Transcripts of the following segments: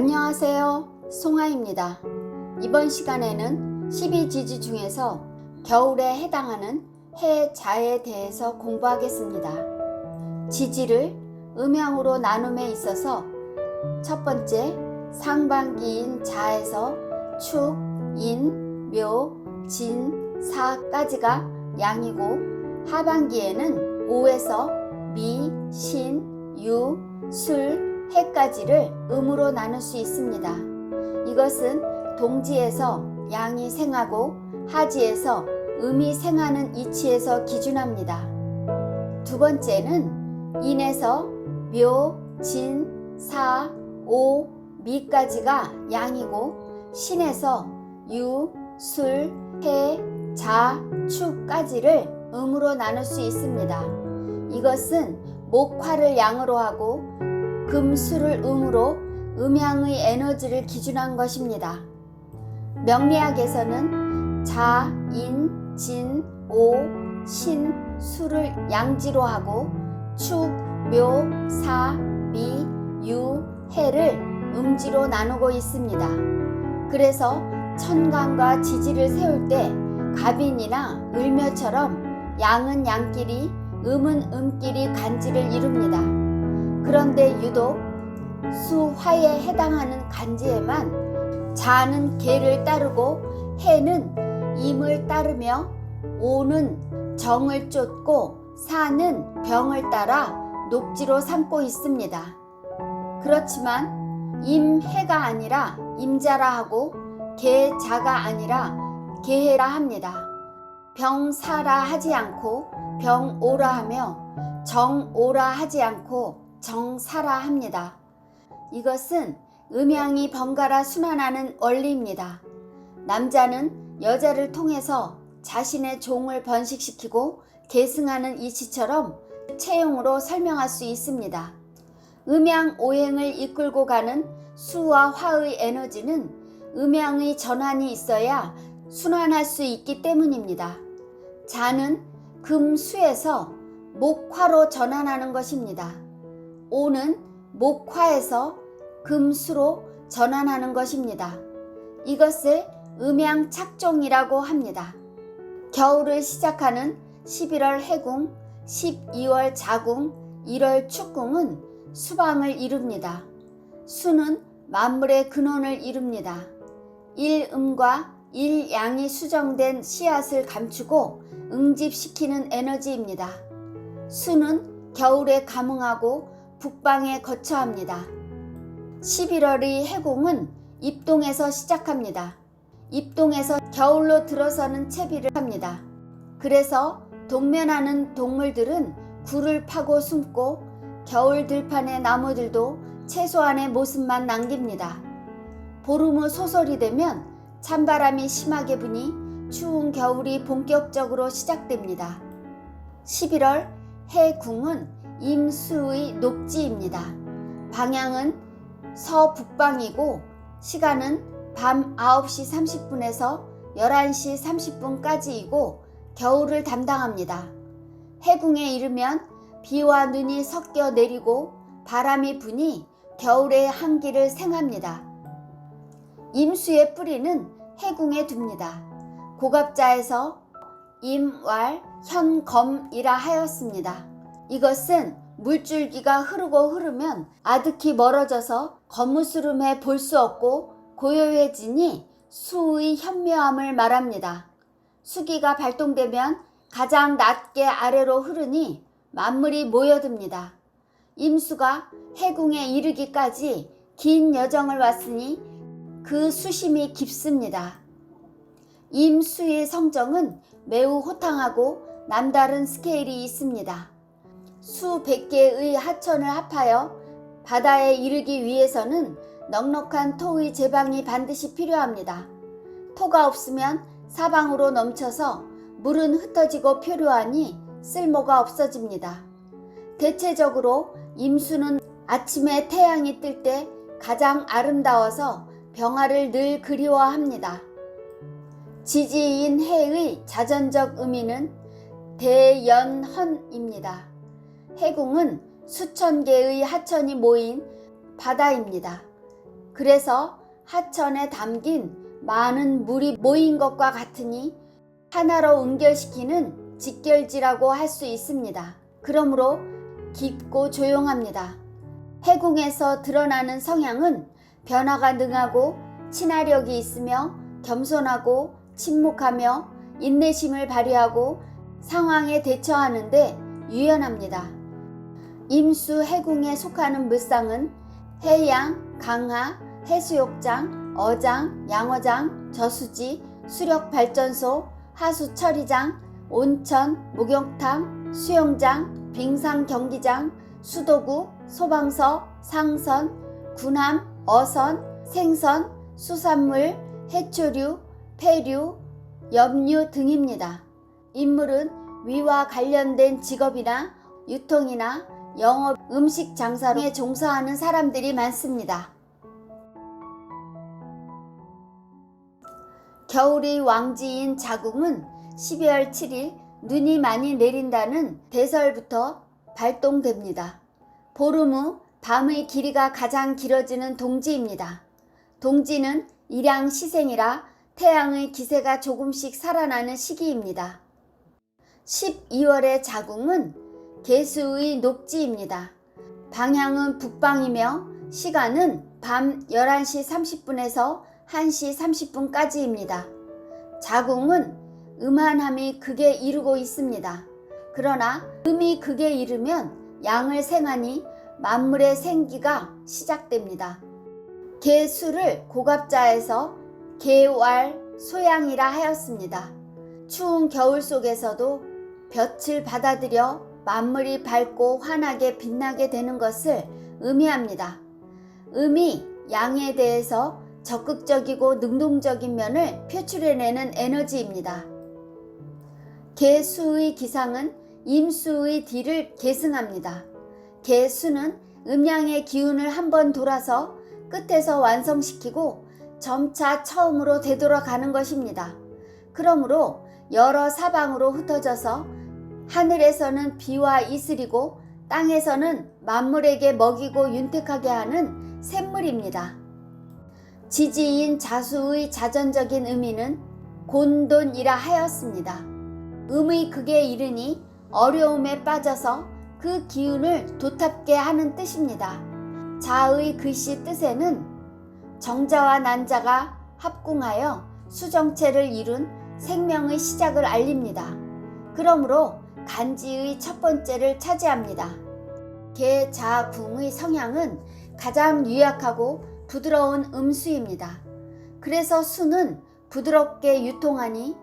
안녕하세요. 송아입니다. 이번 시간에는 12지지 중에서 겨울에 해당하는 해자에 대해서 공부하겠습니다. 지지를 음양으로 나눔에 있어서 첫 번째 상반기인 자에서 축, 인, 묘, 진, 사까지가 양이고 하반기에는 오에서 미, 신, 유, 술, 해까지를 음으로 나눌 수 있습니다. 이것은 동지에서 양이 생하고 하지에서 음이 생하는 이치에서 기준합니다. 두 번째는 인에서 묘, 진, 사, 오, 미까지가 양이고 신에서 유, 술, 해, 자, 축까지를 음으로 나눌 수 있습니다. 이것은 목화를 양으로 하고 금수를 음으로 음양의 에너지를 기준한 것입니다. 명리학에서는 자, 인, 진, 오, 신, 수를 양지로 하고 축, 묘, 사, 미, 유, 해를 음지로 나누고 있습니다. 그래서 천간과 지지를 세울 때 갑인이나 을묘처럼 양은 양끼리, 음은 음끼리 간지를 이룹니다. 그런데 유독 수화에 해당하는 간지에만 자는 계를 따르고 해는 임을 따르며 오는 정을 쫓고 사는 병을 따라 녹지로 삼고 있습니다. 그렇지만 임해가 아니라 임자라 하고 계자가 아니라 계해라 합니다. 병사라 하지 않고 병오라 하며 정오라 하지 않고 정사라 합니다. 이것은 음양이 번갈아 순환하는 원리입니다. 남자는 여자를 통해서 자신의 종을 번식시키고 계승하는 이치처럼 체용으로 설명할 수 있습니다. 음양 오행을 이끌고 가는 수와 화의 에너지는 음양의 전환이 있어야 순환할 수 있기 때문입니다. 자는 금수에서 목화로 전환하는 것입니다. 오는 목화에서 금수로 전환하는 것입니다. 이것을 음양착종이라고 합니다. 겨울을 시작하는 11월 해궁, 12월 자궁, 1월 축궁은 수방을 이룹니다. 수는 만물의 근원을 이룹니다. 일음과 일양이 수정된 씨앗을 감추고 응집시키는 에너지입니다. 수는 겨울에 감응하고 북방에 거처합니다. 11월의 해궁은 입동에서 시작합니다. 입동에서 겨울로 들어서는 채비를 합니다. 그래서 동면하는 동물들은 굴을 파고 숨고 겨울 들판의 나무들도 최소한의 모습만 남깁니다. 보름 후 소설이 되면 찬바람이 심하게 부니 추운 겨울이 본격적으로 시작됩니다. 11월 해궁은 임수의 녹지입니다. 방향은 서북방이고 시간은 밤 9시 30분에서 11시 30분까지이고 겨울을 담당합니다. 해궁에 이르면 비와 눈이 섞여 내리고 바람이 부니 겨울의 한기를 생합니다. 임수의 뿌리는 해궁에 둡니다. 고갑자에서 임왈 현검이라 하였습니다. 이것은 물줄기가 흐르면 아득히 멀어져서 거무스름해 볼 수 없고 고요해지니 수의 현묘함을 말합니다. 수기가 발동되면 가장 낮게 아래로 흐르니 만물이 모여듭니다. 임수가 해궁에 이르기까지 긴 여정을 왔으니 그 수심이 깊습니다. 임수의 성정은 매우 호탕하고 남다른 스케일이 있습니다. 수백 개의 하천을 합하여 바다에 이르기 위해서는 넉넉한 토의 제방이 반드시 필요합니다. 토가 없으면 사방으로 넘쳐서 물은 흩어지고 표류하니 쓸모가 없어집니다. 대체적으로 임수는 아침에 태양이 뜰 때 가장 아름다워서 병화를 늘 그리워합니다. 지지인 해의 자전적 의미는 대연헌입니다. 해궁은 수천 개의 하천이 모인 바다입니다. 그래서 하천에 담긴 많은 물이 모인 것과 같으니 하나로 응결시키는 직결지라고 할 수 있습니다. 그러므로 깊고 조용합니다. 해궁에서 드러나는 성향은 변화가 능하고 친화력이 있으며 겸손하고 침묵하며 인내심을 발휘하고 상황에 대처하는데 유연합니다. 임수 해궁에 속하는 물상은 해양, 강하, 해수욕장, 어장, 양어장, 저수지, 수력발전소, 하수처리장, 온천, 목욕탕, 수영장, 빙상 경기장, 수도구, 소방서, 상선, 군함, 어선, 생선, 수산물, 해초류, 폐류, 염류 등입니다. 인물은 위와 관련된 직업이나 유통이나 영업, 음식 장사에 종사하는 사람들이 많습니다. 겨울의 왕지인 자궁은 12월 7일 눈이 많이 내린다는 대설부터 발동됩니다. 보름 후 밤의 길이가 가장 길어지는 동지입니다. 동지는 일양 시생이라 태양의 기세가 조금씩 살아나는 시기입니다. 12월의 자궁은 개수의 녹지입니다. 방향은 북방이며 시간은 밤 11시 30분에서 1시 30분까지입니다. 자궁은 음한함이 극에 이르고 있습니다. 그러나 음이 극에 이르면 양을 생하니 만물의 생기가 시작됩니다. 개수를 고갑자에서 개왈 소양이라 하였습니다. 추운 겨울 속에서도 볕을 받아들여 만물이 밝고 환하게 빛나게 되는 것을 의미합니다. 음이 양에 대해서 적극적이고 능동적인 면을 표출해내는 에너지입니다. 개수의 기상은 임수의 뒤를 계승합니다. 개수는 음양의 기운을 한번 돌아서 끝에서 완성시키고 점차 처음으로 되돌아가는 것입니다. 그러므로 여러 사방으로 흩어져서 하늘에서는 비와 이슬이고 땅에서는 만물에게 먹이고 윤택하게 하는 샘물입니다. 지지인 자수의 자전적인 의미는 곤돈이라 하였습니다. 음의 극에 이르니 어려움에 빠져서 그 기운을 도탑게 하는 뜻입니다. 자의 글씨 뜻에는 정자와 난자가 합궁하여 수정체를 이룬 생명의 시작을 알립니다. 그러므로 간지의 첫 번째를 차지합니다. 개자궁의 성향은 가장 유약하고 부드러운 음수입니다. 그래서 수는 부드럽게 유통하니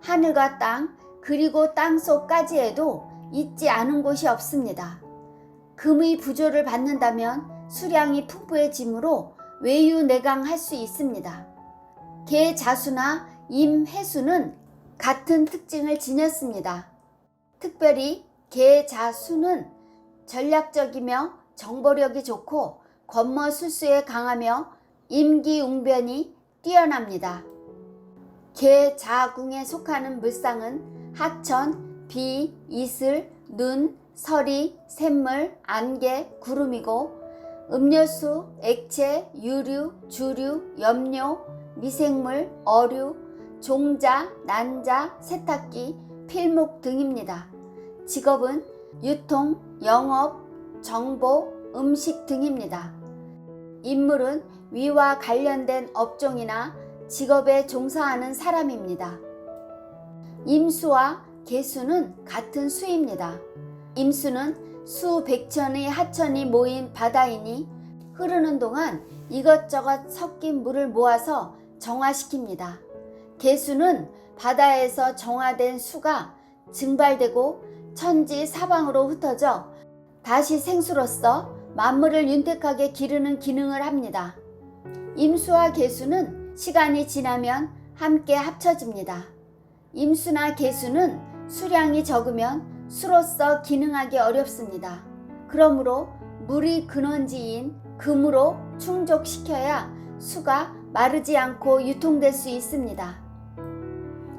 하늘과 땅 그리고 땅속까지에도 있지 않은 곳이 없습니다. 금의 부조를 받는다면 수량이 풍부해지므로 외유내강할 수 있습니다. 개자수나 임해수는 같은 특징을 지녔습니다. 특별히 개자수는 전략적이며 정보력이 좋고 권모술수에 강하며 임기웅변이 뛰어납니다. 개자궁에 속하는 물상은 하천, 비, 이슬, 눈, 서리, 샘물, 안개, 구름이고 음료수, 액체, 유류, 주류, 염료, 미생물, 어류, 종자, 난자, 세탁기, 필목 등입니다. 직업은 유통, 영업, 정보, 음식 등입니다. 인물은 위와 관련된 업종이나 직업에 종사하는 사람입니다. 임수와 개수는 같은 수입니다. 임수는 수백천의 하천이 모인 바다이니 흐르는 동안 이것저것 섞인 물을 모아서 정화시킵니다. 개수는 바다에서 정화된 수가 증발되고 천지 사방으로 흩어져 다시 생수로서 만물을 윤택하게 기르는 기능을 합니다. 임수와 개수는 시간이 지나면 함께 합쳐집니다. 임수나 개수는 수량이 적으면 수로서 기능하기 어렵습니다. 그러므로 물의 근원지인 금으로 충족시켜야 수가 마르지 않고 유통될 수 있습니다.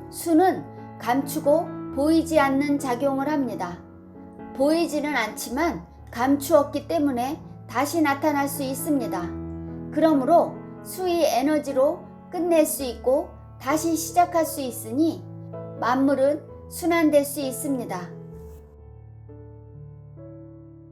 수는 감추고 보이지 않는 작용을 합니다. 보이지는 않지만 감추었기 때문에 다시 나타날 수 있습니다. 그러므로 수의 에너지로 끝낼 수 있고 다시 시작할 수 있으니 만물은 순환될 수 있습니다.